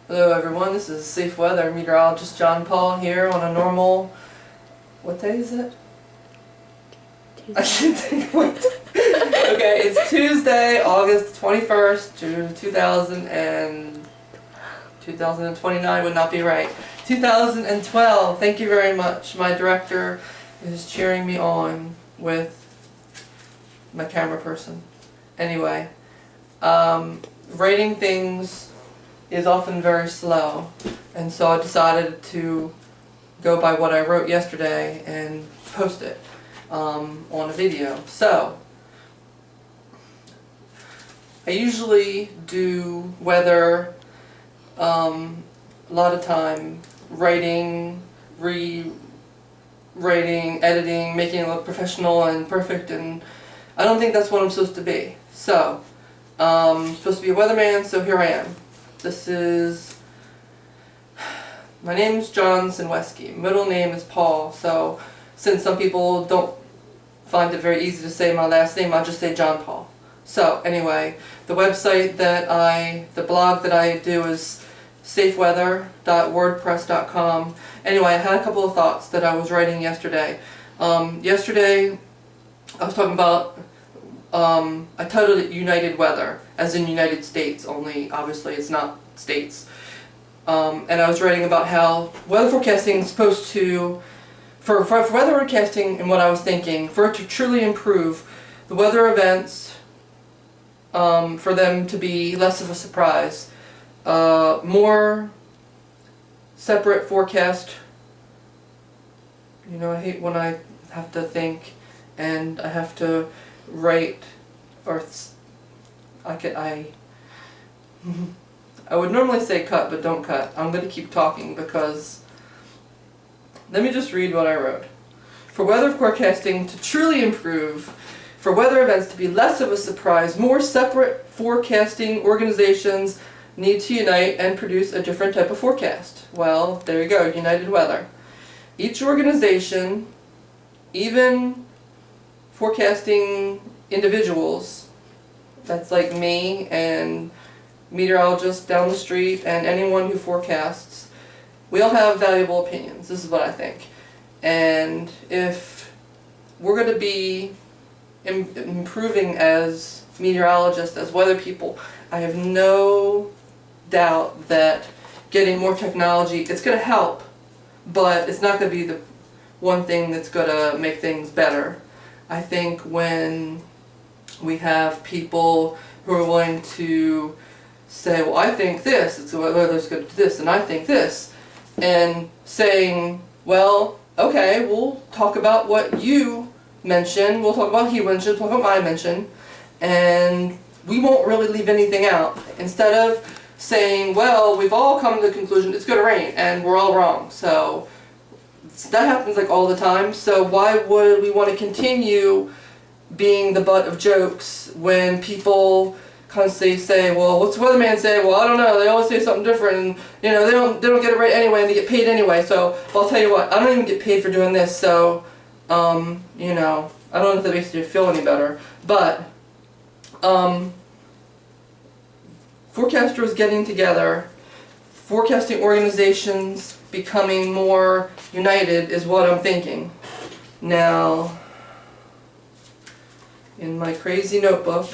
Hello everyone, this is Safe Weather meteorologist John Paul here on a normal, what day is it? Tuesday. I should think what. Okay, it's Tuesday, August 21st, 2029 would not be right. 2012, thank you very much. My director is cheering me on with my camera person. Anyway, writing things is often very slow, and so I decided to go by what I wrote yesterday and post it on a video. So I usually do weather a lot of time, writing, rewriting, editing, making it look professional and perfect, and I don't think that's what I'm supposed to be. So I'm supposed to be a weatherman, so here I am. My name's John Sinweski. Middle name is Paul, so since some people don't find it very easy to say my last name, I'll just say John Paul. So anyway, the website the blog that I do is safeweather.wordpress.com. Anyway, I had a couple of thoughts that I was writing yesterday. Yesterday I was talking about, I titled it United Weather, as in United States, only obviously it's not states. And I was writing about how weather forecasting is supposed to, for weather forecasting, and what I was thinking, for it to truly improve the weather events, for them to be less of a surprise, more separate forecast. You know, I hate when I have to think and I have to write, or I would normally say cut, but don't cut. I'm going to keep talking because, let me just read what I wrote. For weather forecasting to truly improve, for weather events to be less of a surprise, more separate forecasting organizations need to unite and produce a different type of forecast. Well, there you go, United Weather. Each organization, even forecasting individuals, that's like me and meteorologists down the street and anyone who forecasts, we all have valuable opinions. This is what I think. And if we're going to be improving as meteorologists, as weather people, I have no doubt that getting more technology, it's going to help, but it's not going to be the one thing that's going to make things better. I think when we have people who are willing to say, well, I think this, it's the weather's good to this, and I think this, and saying, well, okay, we'll talk about what you mentioned, we'll talk about what he mentioned, we'll talk about my mention, and we won't really leave anything out. Instead of saying, well, we've all come to the conclusion it's going to rain, and we're all wrong. So that happens like all the time, so why would we want to continue being the butt of jokes when people constantly say, well, what's the weatherman say? Well, I don't know, they always say something different, and you know, they don't get it right anyway, and they get paid anyway, so well, I'll tell you what, I don't even get paid for doing this, so you know, I don't know if that makes you feel any better, but forecasters getting together, forecasting organizations becoming more united is what I'm thinking. Now, in my crazy notebook,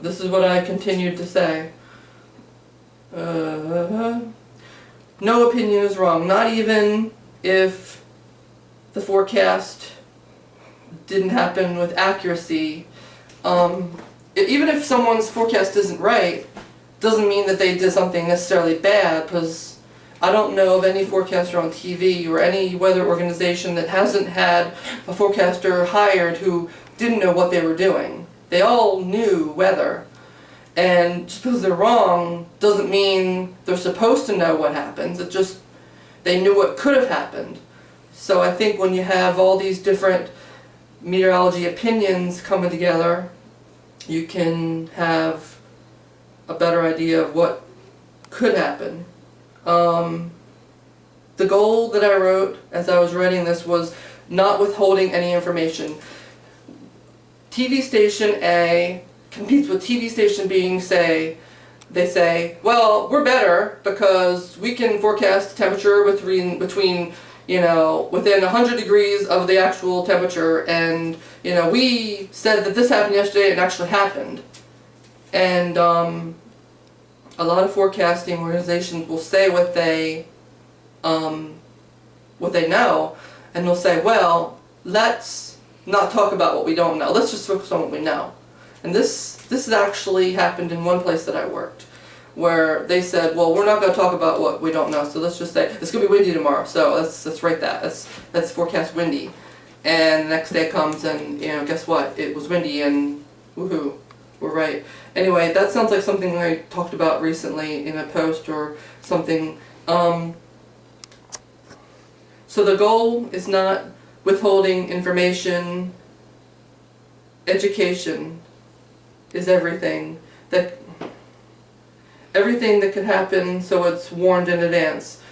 this is what I continued to say. No opinion is wrong, not even if the forecast didn't happen with accuracy. Even if someone's forecast isn't right, doesn't mean that they did something necessarily bad, because I don't know of any forecaster on TV or any weather organization that hasn't had a forecaster hired who didn't know what they were doing. They all knew weather, and just because they're wrong doesn't mean they're supposed to know what happens. It just, they knew what could have happened. So I think when you have all these different meteorology opinions coming together, you can have a better idea of what could happen. The goal that I wrote as I was writing this was not withholding any information. TV station A competes with TV station B, say, they say, well, we're better because we can forecast temperature between within 100 degrees of the actual temperature, and, we said that this happened yesterday and it actually happened. And a lot of forecasting organizations will say what they know, and they'll say, well, let's not talk about what we don't know. Let's just focus on what we know. And this has actually happened in one place that I worked, where they said, well, we're not going to talk about what we don't know, so let's just say, it's going to be windy tomorrow, so let's write that. Let's forecast windy. And the next day comes and, guess what? It was windy and woohoo, we're right. Anyway, that sounds like something I talked about recently in a post or something. So the goal is not withholding information. Education is everything that could happen, so it's warned in advance.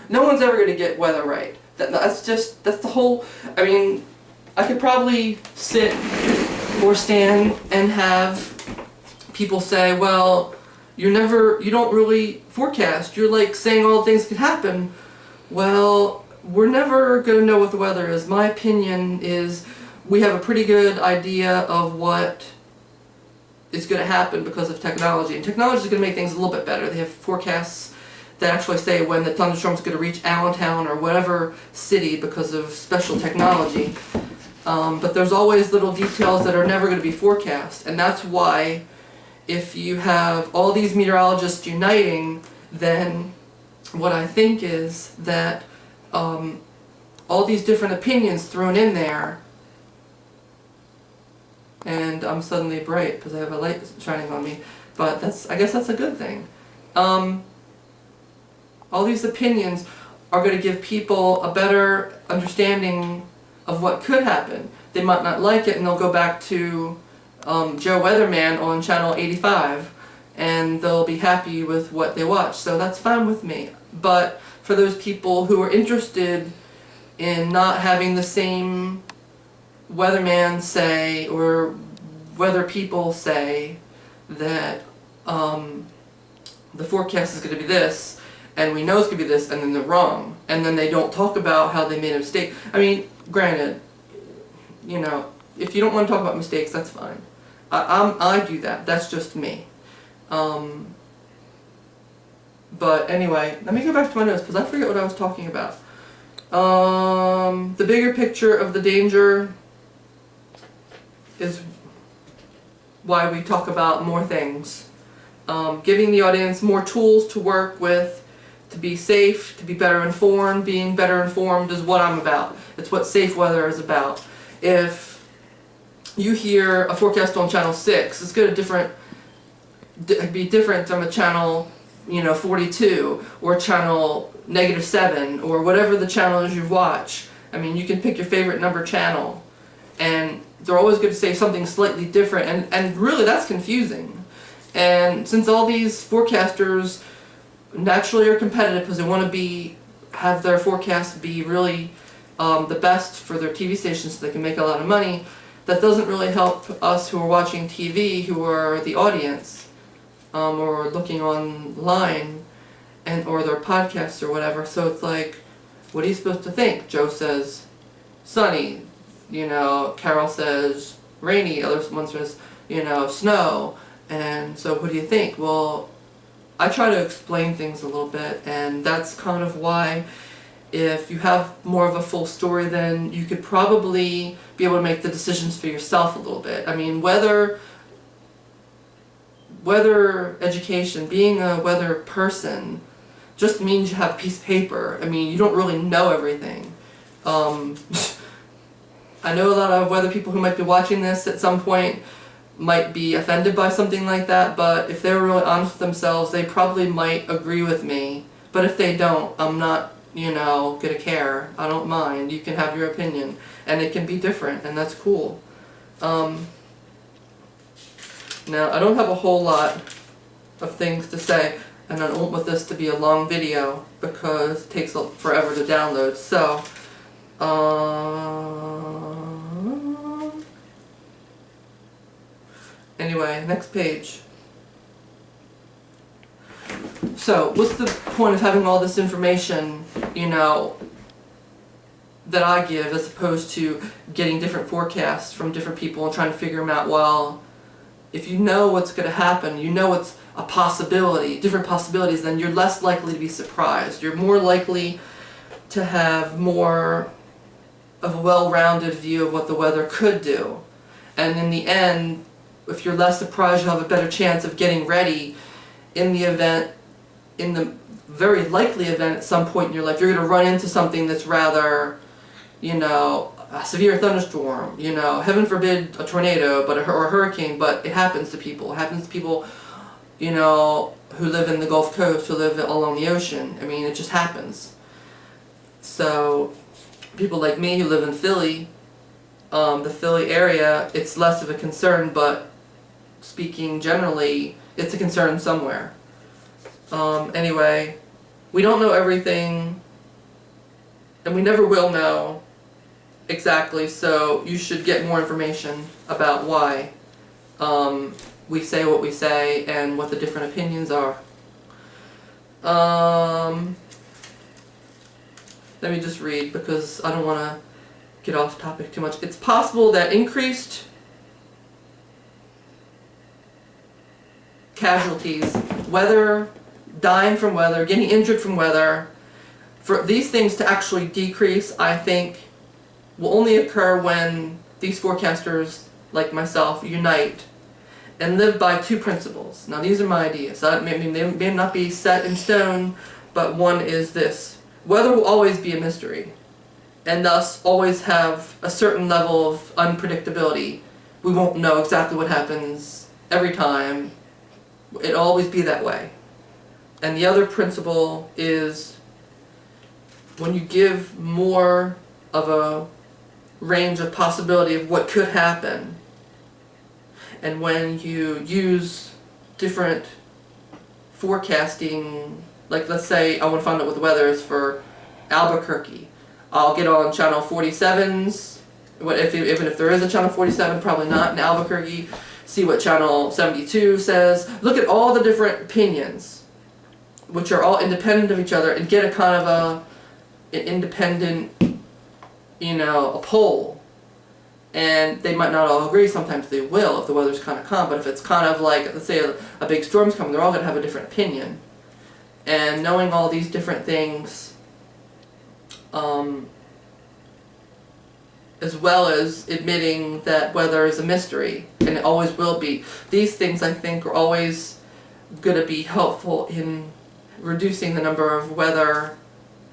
No one's ever going to get weather right. That's the whole, I could probably sit or stand and have people say, well, you don't really forecast. You're like saying all things could happen. Well, we're never going to know what the weather is. My opinion is we have a pretty good idea of what is going to happen because of technology. And technology is going to make things a little bit better. They have forecasts that actually say when the thunderstorm is going to reach Allentown or whatever city because of special technology. But there's always little details that are never going to be forecast. And that's why if you have all these meteorologists uniting, then what I think is that all these different opinions thrown in there, and I'm suddenly bright because I have a light shining on me, but I guess that's a good thing. All these opinions are going to give people a better understanding of what could happen. They might not like it and they'll go back to Joe Weatherman on channel 85 and they'll be happy with what they watch, so that's fine with me. But for those people who are interested in not having the same weatherman say or weather people say that the forecast is going to be this and we know it's going to be this, and then they're wrong, and then they don't talk about how they made a mistake. Granted, if you don't want to talk about mistakes, that's fine. I do that. That's just me. But anyway, let me go back to my notes because I forget what I was talking about. The bigger picture of the danger is why we talk about more things. Giving the audience more tools to work with, to be safe, to be better informed. Being better informed is what I'm about. It's what safe weather is about. If you hear a forecast on channel 6, it's going to be different from a channel 42 or channel -7 or whatever the channel is you watch. You can pick your favorite number channel and they're always going to say something slightly different, and really that's confusing. And since all these forecasters naturally are competitive because they want to have their forecasts be really the best for their TV stations so they can make a lot of money, that doesn't really help us who are watching TV, who are the audience, or looking online, or their podcasts or whatever. So it's like, what are you supposed to think? Joe says sunny, Carol says rainy, other one says, snow. And so what do you think? Well, I try to explain things a little bit, and that's kind of why if you have more of a full story, then you could probably be able to make the decisions for yourself a little bit. Weather education, being a weather person, just means you have a piece of paper. You don't really know everything. I know a lot of weather people who might be watching this at some point might be offended by something like that, but if they're really honest with themselves, they probably might agree with me. But if they don't, I'm not, gonna care. I don't mind. You can have your opinion, and it can be different, and that's cool. Now, I don't have a whole lot of things to say, and I don't want this to be a long video because it takes forever to download. So, Anyway, next page. So, what's the point of having all this information, you know, that I give, as opposed to getting different forecasts from different people and trying to figure them out? Well, if you know what's going to happen, you know it's a possibility, different possibilities, then you're less likely to be surprised. You're more likely to have more of a well-rounded view of what the weather could do. And in the end, if you're less surprised, you'll have a better chance of getting ready in the event, in the very likely event at some point in your life, you're going to run into something that's rather, you know, a severe thunderstorm, you know, heaven forbid a tornado, or a hurricane, but it happens to people. It happens to people, you know, who live in the Gulf Coast, who live along the ocean. I mean, it just happens. So, people like me who live in Philly, the Philly area, it's less of a concern, but speaking generally, it's a concern somewhere. Anyway, we don't know everything, and we never will know exactly, so you should get more information about why we say what we say and what the different opinions are. Let me just read, because I don't want to get off topic too much. It's possible that increased casualties, weather, dying from weather, getting injured from weather, for these things to actually decrease, I think, will only occur when these forecasters, like myself, unite and live by two principles. Now, these are my ideas. They may not be set in stone, but one is this. Weather will always be a mystery, and thus always have a certain level of unpredictability. We won't know exactly what happens every time. It'll always be that way. And the other principle is when you give more of a range of possibility of what could happen, and when you use different forecasting, like let's say I want to find out what the weather is for Albuquerque, I'll get on channel 47's, even if there is a channel 47, probably not in Albuquerque, see what channel 72 says, look at all the different opinions, which are all independent of each other, and get a kind of an independent, you know, a poll. And they might not all agree, sometimes they will if the weather's kind of calm, but if it's kind of like, let's say a big storm's coming, they're all going to have a different opinion. And knowing all these different things, as well as admitting that weather is a mystery, and it always will be, these things I think are always going to be helpful in reducing the number of weather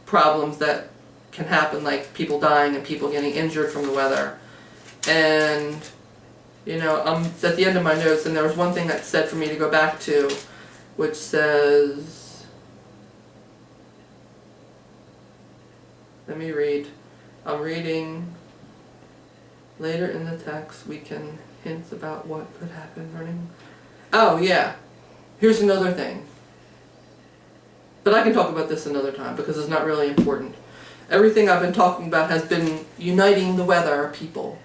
problems that can happen, like people dying and people getting injured from the weather. And, you know, I'm at the end of my notes, and there was one thing that said for me to go back to, which says, let me read. I'm reading, later in the text we can hints about what could happen running. Oh yeah, here's another thing. But I can talk about this another time because it's not really important. Everything I've been talking about has been uniting the weather people.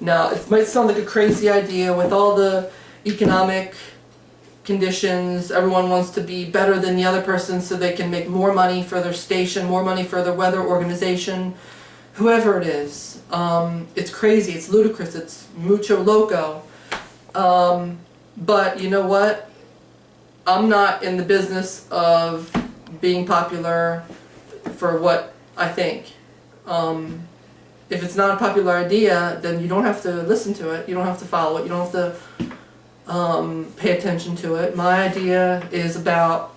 Now, it might sound like a crazy idea with all the economic conditions. Everyone wants to be better than the other person so they can make more money for their station, more money for their weather organization, whoever it is. It's crazy, it's ludicrous, it's mucho loco. But you know what? I'm not in the business of being popular for what I think. If it's not a popular idea, then you don't have to listen to it, you don't have to follow it, you don't have to pay attention to it. My idea is about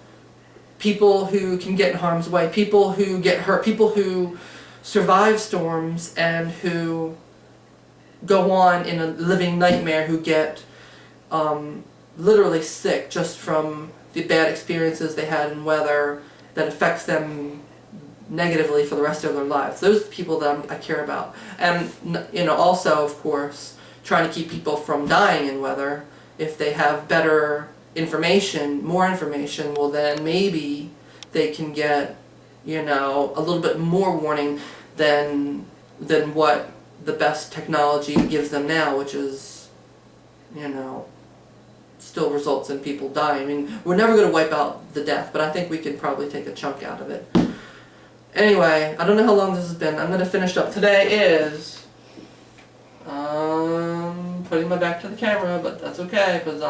people who can get in harm's way, people who get hurt, people who survive storms and who go on in a living nightmare, who get literally sick just from the bad experiences they had in weather that affects them negatively for the rest of their lives. Those are the people that I care about. And, you know, also, of course, trying to keep people from dying in weather. If they have better information, more information, well then maybe they can get, you know, a little bit more warning than what the best technology gives them now, which is, you know, still results in people dying. I mean, we're never going to wipe out the death, but I think we can probably take a chunk out of it. Anyway, I don't know how long this has been. I'm going to finish up. Today is... putting my back to the camera, but that's okay, because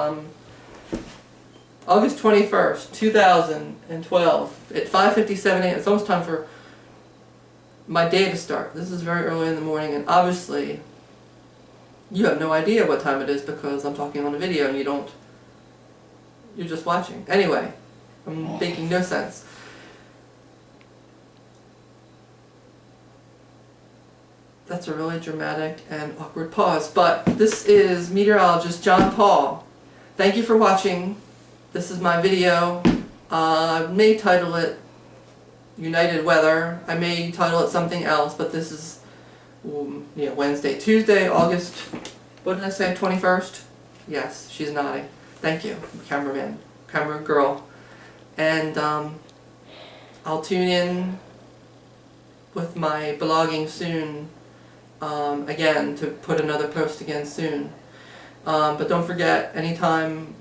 August 21st, 2012, at 5:57 a.m. It's almost time for my day to start. This is very early in the morning, and obviously you have no idea what time it is because I'm talking on a video and you're just watching. Anyway, I'm making no sense. That's a really dramatic and awkward pause, but this is meteorologist John Paul. Thank you for watching. This is my video. I may title it United Weather. I may title it something else, but this is Wednesday, Tuesday, August, what did I say, 21st? Yes, she's nodding. Thank you, cameraman, camera girl. And I'll tune in with my blogging soon. Again, to put another post again soon. But don't forget, anytime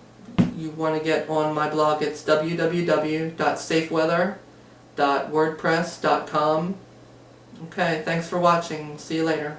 you want to get on my blog, it's www.safeweather.wordpress.com. Okay, thanks for watching. See you later.